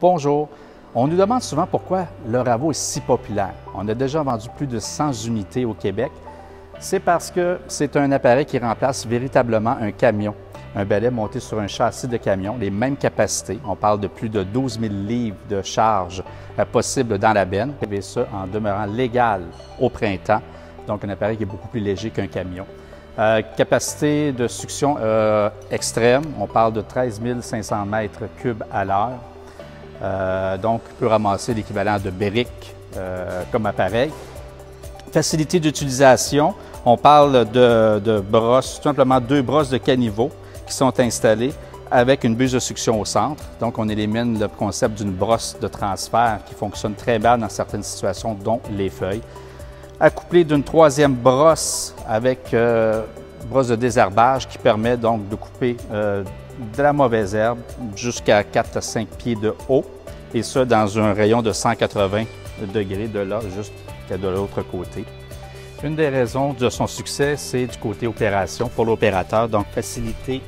Bonjour. On nous demande souvent pourquoi le Ravo est si populaire. On a déjà vendu plus de 100 unités au Québec. C'est parce que c'est un appareil qui remplace véritablement un camion, un balai monté sur un châssis de camion, les mêmes capacités. On parle de plus de 12 000 livres de charge possible dans la benne, et ça en demeurant légal au printemps. Donc un appareil qui est beaucoup plus léger qu'un camion. Capacité de succion extrême, on parle de 13 500 mètres cubes à l'heure. Donc, peut ramasser l'équivalent de Béric comme appareil. Facilité d'utilisation, on parle de brosses, tout simplement 2 brosses de caniveau qui sont installées avec une buse de succion au centre. Donc, on élimine le concept d'une brosse de transfert qui fonctionne très bien dans certaines situations, dont les feuilles. Accouplé d'une 3e brosse avec brosse de désherbage qui permet donc de couper de la mauvaise herbe jusqu'à 4 à 5 pieds de haut, et ça dans un rayon de 180 degrés de là jusqu'à de l'autre côté. Une des raisons de son succès, c'est du côté opération pour l'opérateur, donc facilité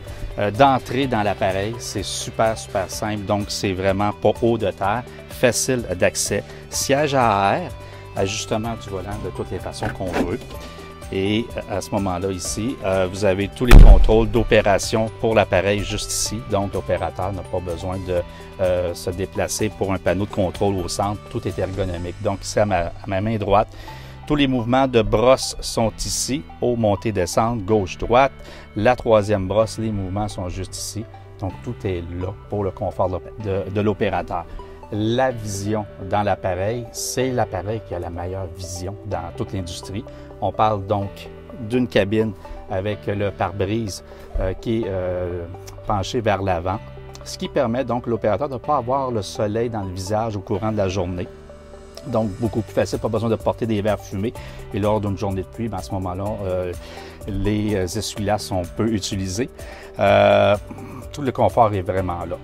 d'entrée dans l'appareil, c'est super simple, donc c'est vraiment pas haut de terre, facile d'accès, siège à air, ajustement du volant de toutes les façons qu'on veut. Et à ce moment-là ici, vous avez tous les contrôles d'opération pour l'appareil juste ici. Donc l'opérateur n'a pas besoin de se déplacer pour un panneau de contrôle au centre. Tout est ergonomique. Donc ici à ma main droite, tous les mouvements de brosse sont ici, haut, montée, descente, gauche, droite. La 3e brosse, les mouvements sont juste ici. Donc tout est là pour le confort de l'opérateur. La vision dans l'appareil, c'est l'appareil qui a la meilleure vision dans toute l'industrie. On parle donc d'une cabine avec le pare-brise qui est penché vers l'avant, ce qui permet donc l'opérateur de ne pas avoir le soleil dans le visage au courant de la journée. Donc, beaucoup plus facile, pas besoin de porter des verres fumés. Et lors d'une journée de pluie, à ce moment-là, les essuie-glaces sont peu utilisés. Tout le confort est vraiment là.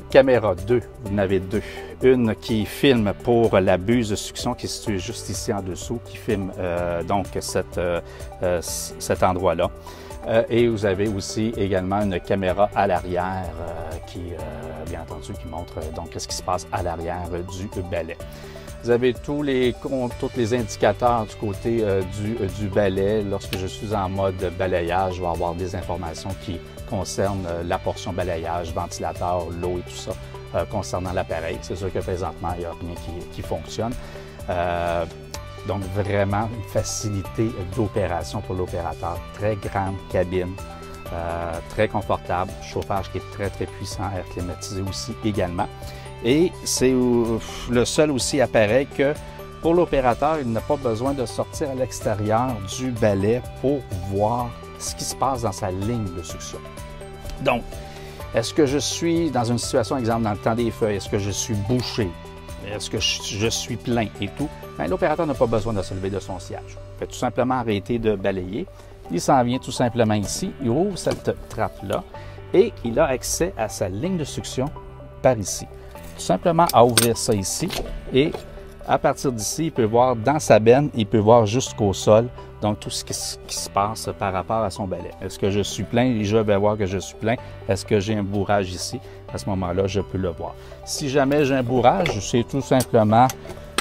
Caméra 2, vous en avez 2. Une qui filme pour la buse de succion qui est située juste ici en dessous, qui filme donc cet endroit-là. Et vous avez aussi également une caméra à l'arrière qui, bien entendu, qui montre donc ce qui se passe à l'arrière du balai. Vous avez tous les indicateurs du côté du balai. Lorsque je suis en mode balayage, je vais avoir des informations qui concernent la portion balayage, ventilateur, l'eau et tout ça concernant l'appareil. C'est sûr que présentement, il n'y a rien qui fonctionne. Donc, vraiment une facilité d'opération pour l'opérateur. Très grande cabine, très confortable, chauffage qui est très puissant, air climatisé aussi également. Et c'est le seul aussi appareil que pour l'opérateur, il n'a pas besoin de sortir à l'extérieur du balai pour voir ce qui se passe dans sa ligne de succion. Donc, est-ce que je suis dans une situation, exemple, dans le temps des feuilles, est-ce que je suis bouché? Est-ce que je suis plein et tout? L'opérateur n'a pas besoin de se lever de son siège. Il fait tout simplement arrêter de balayer. Il s'en vient tout simplement ici, il ouvre cette trappe-là et il a accès à sa ligne de succion par ici. Tout simplement à ouvrir ça ici et à partir d'ici, il peut voir dans sa benne, il peut voir jusqu'au sol, donc tout ce qui se passe par rapport à son balai. Est-ce que je suis plein? Je vais voir que je suis plein. Est-ce que j'ai un bourrage ici? À ce moment-là, je peux le voir. Si jamais j'ai un bourrage, c'est tout simplement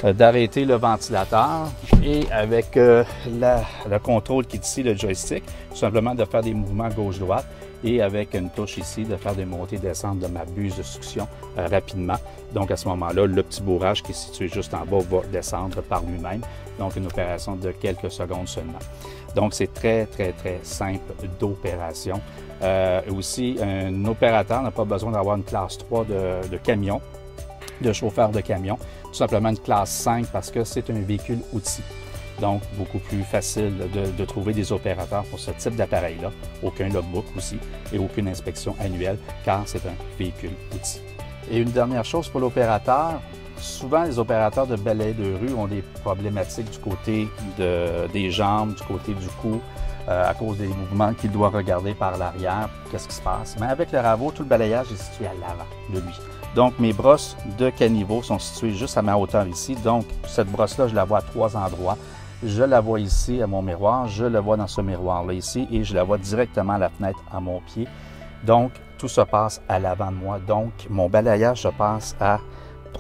d'arrêter le ventilateur et avec le contrôle qui est ici, le joystick, tout simplement de faire des mouvements gauche-droite et avec une touche ici, de faire des montées-descentes de ma buse de succion rapidement. Donc à ce moment-là, le petit bourrage qui est situé juste en bas va descendre par lui-même. Donc une opération de quelques secondes seulement. Donc c'est très simple d'opération. Aussi, un opérateur n'a pas besoin d'avoir une classe 3 de camion, de chauffeur de camion, tout simplement une classe 5 parce que c'est un véhicule outil. Donc, beaucoup plus facile de trouver des opérateurs pour ce type d'appareil-là. Aucun logbook aussi et aucune inspection annuelle car c'est un véhicule outil. Et une dernière chose pour l'opérateur, souvent les opérateurs de balai de rue ont des problématiques du côté des jambes, du côté du cou, à cause des mouvements qu'il doit regarder par l'arrière, qu'est-ce qui se passe. Mais avec le Ravo, tout le balayage est situé à l'avant de lui. Donc, mes brosses de caniveau sont situées juste à ma hauteur ici. Donc, cette brosse-là, je la vois à 3 endroits. Je la vois ici à mon miroir, je la vois dans ce miroir-là ici et je la vois directement à la fenêtre à mon pied. Donc, tout se passe à l'avant de moi. Donc, mon balayage se passe à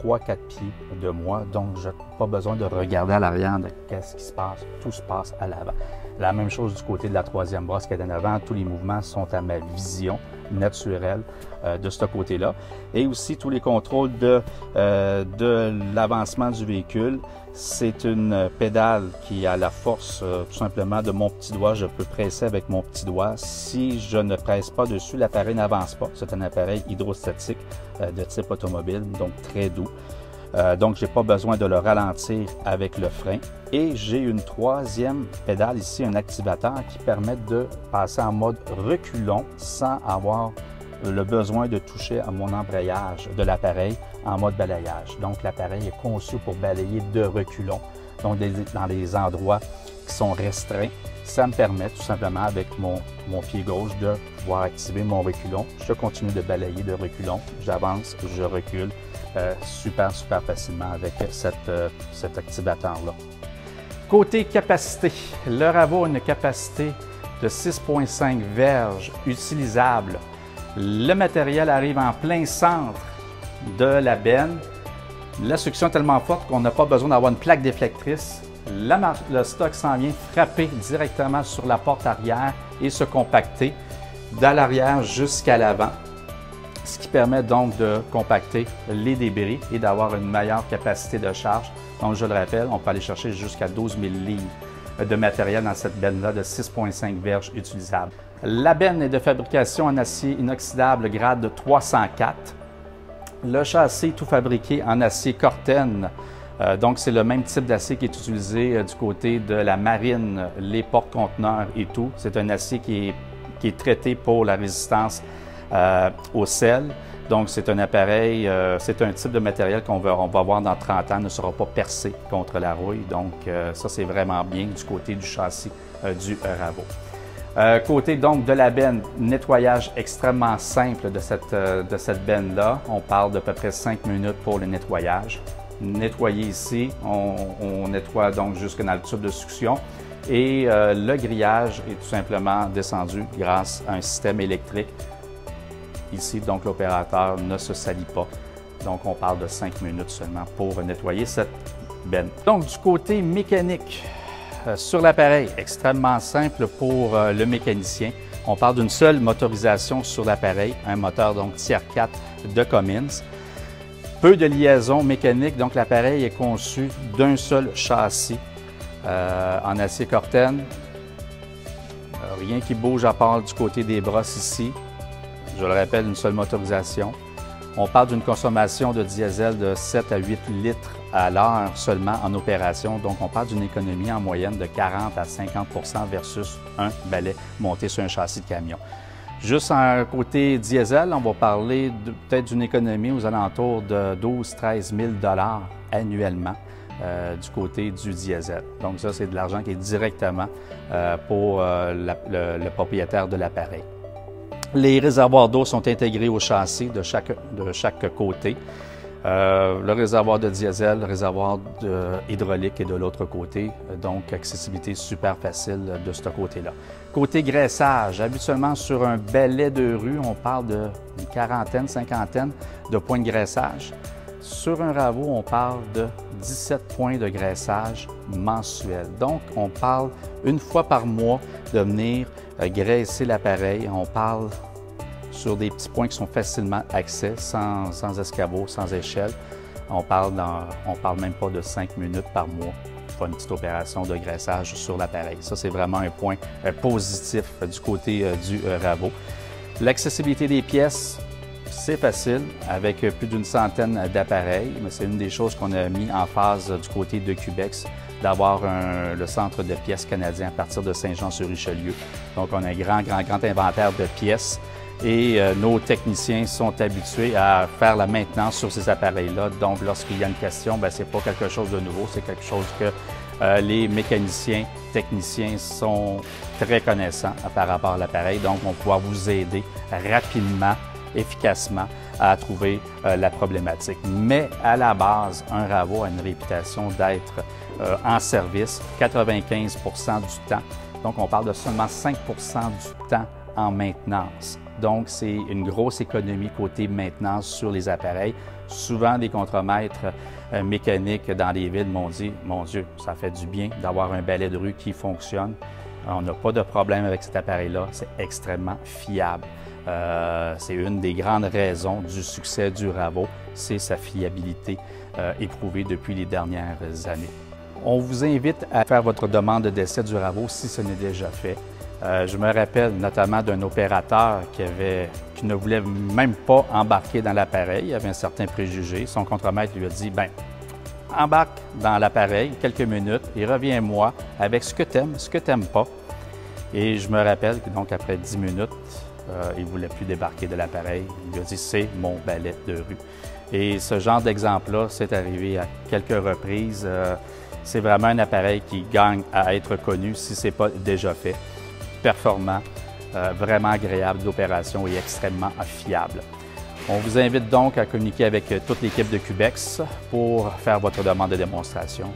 3-4 pieds de moi, donc je n'ai pas besoin de regarder à l'arrière de qu'est-ce qui se passe. Tout se passe à l'avant. La même chose du côté de la troisième brosse qui est en avant. Tous les mouvements sont à ma vision naturelle de ce côté-là. Et aussi tous les contrôles de l'avancement du véhicule. C'est une pédale qui a la force tout simplement de mon petit doigt. Je peux presser avec mon petit doigt. Si je ne presse pas dessus, l'appareil n'avance pas. C'est un appareil hydrostatique de type automobile, donc très doux. Donc, je n'ai pas besoin de le ralentir avec le frein. Et j'ai une troisième pédale ici, un activateur qui permet de passer en mode reculon sans avoir le besoin de toucher à mon embrayage de l'appareil en mode balayage. Donc, l'appareil est conçu pour balayer de reculons, donc dans des endroits qui sont restreints. Ça me permet tout simplement, avec mon pied gauche, de pouvoir activer mon reculon. Je continue de balayer de reculons, j'avance, je recule super facilement avec cet activateur-là. Côté capacité, le Ravo a une capacité de 6,5 verges utilisables. Le matériel arrive en plein centre de la benne. La succion est tellement forte qu'on n'a pas besoin d'avoir une plaque déflectrice. Le stock s'en vient frapper directement sur la porte arrière et se compacter de l'arrière jusqu'à l'avant, ce qui permet donc de compacter les débris et d'avoir une meilleure capacité de charge. Donc, je le rappelle, on peut aller chercher jusqu'à 12 000 livres de matériel dans cette benne-là de 6,5 verges utilisables. La benne est de fabrication en acier inoxydable grade 304. Le châssis est tout fabriqué en acier Corten. Donc, c'est le même type d'acier qui est utilisé du côté de la marine, les porte-conteneurs et tout. C'est un acier qui est traité pour la résistance au sel. Donc, c'est un appareil, c'est un type de matériel on va voir dans 30 ans, ne sera pas percé contre la rouille. Donc, ça, c'est vraiment bien du côté du châssis du Ravo. Côté donc de la benne, nettoyage extrêmement simple de cette benne-là. On parle d'à peu près 5 minutes pour le nettoyage. Nettoyer ici, on nettoie donc jusque dans le tube de succion. Et le grillage est tout simplement descendu grâce à un système électrique. Ici, donc, l'opérateur ne se salit pas. Donc, on parle de 5 minutes seulement pour nettoyer cette benne. Donc, du côté mécanique, sur l'appareil, extrêmement simple pour le mécanicien. On parle d'une seule motorisation sur l'appareil, un moteur donc Tier 4 de Cummins. Peu de liaison mécanique, donc l'appareil est conçu d'un seul châssis en acier Corten. Rien qui bouge à part du côté des brosses ici. Je le rappelle, une seule motorisation. On parle d'une consommation de diesel de 7 à 8 litres à l'heure seulement en opération. Donc, on parle d'une économie en moyenne de 40 à 50 % versus un balai monté sur un châssis de camion. Juste un côté diesel, on va parler peut-être d'une économie aux alentours de 12 000 à 13 000 $ annuellement du côté du diesel. Donc, ça, c'est de l'argent qui est directement pour le propriétaire de l'appareil. Les réservoirs d'eau sont intégrés au châssis de chaque côté. Le réservoir de diesel, le réservoir hydraulique est de l'autre côté. Donc, accessibilité super facile de ce côté-là. Côté graissage, habituellement sur un balai de rue, on parle d'une quarantaine, cinquantaine de points de graissage. Sur un Ravo, on parle de 17 points de graissage mensuel. Donc, on parle une fois par mois de venir graisser l'appareil. On parle sur des petits points qui sont facilement accès, sans escabeau, sans échelle. On parle même pas de 5 minutes par mois pour une petite opération de graissage sur l'appareil. Ça, c'est vraiment un point positif du côté du Ravo. L'accessibilité des pièces, c'est facile, avec plus d'une centaine d'appareils, mais c'est une des choses qu'on a mis en phase du côté de Cubex, d'avoir le centre de pièces canadien à partir de Saint-Jean-sur-Richelieu. Donc, on a un grand inventaire de pièces et nos techniciens sont habitués à faire la maintenance sur ces appareils-là. Donc, lorsqu'il y a une question, ce n'est pas quelque chose de nouveau, c'est quelque chose que les mécaniciens, techniciens sont très connaissants par rapport à l'appareil. Donc, on va pouvoir vous aider rapidement, efficacement à trouver la problématique. Mais à la base, un Ravo a une réputation d'être en service 95 % du temps. Donc, on parle de seulement 5 % du temps en maintenance. Donc, c'est une grosse économie côté maintenance sur les appareils. Souvent, des contremaîtres mécaniques dans les villes m'ont dit « Mon Dieu, ça fait du bien d'avoir un balai de rue qui fonctionne. On n'a pas de problème avec cet appareil-là. C'est extrêmement fiable. » C'est une des grandes raisons du succès du Ravo, c'est sa fiabilité éprouvée depuis les dernières années. On vous invite à faire votre demande d'essai du Ravo si ce n'est déjà fait. Je me rappelle notamment d'un opérateur qui ne voulait même pas embarquer dans l'appareil. Il avait un certain préjugé. Son contremaître lui a dit « Bien, embarque dans l'appareil quelques minutes et reviens-moi avec ce que tu aimes, ce que tu n'aimes pas. » Et je me rappelle que donc après 10 minutes, il ne voulait plus débarquer de l'appareil. Il lui a dit « C'est mon balai de rue. » Et ce genre d'exemple-là, c'est arrivé à quelques reprises. C'est vraiment un appareil qui gagne à être connu si ce n'est pas déjà fait. Performant, vraiment agréable d'opération et extrêmement fiable. On vous invite donc à communiquer avec toute l'équipe de Cubex pour faire votre demande de démonstration.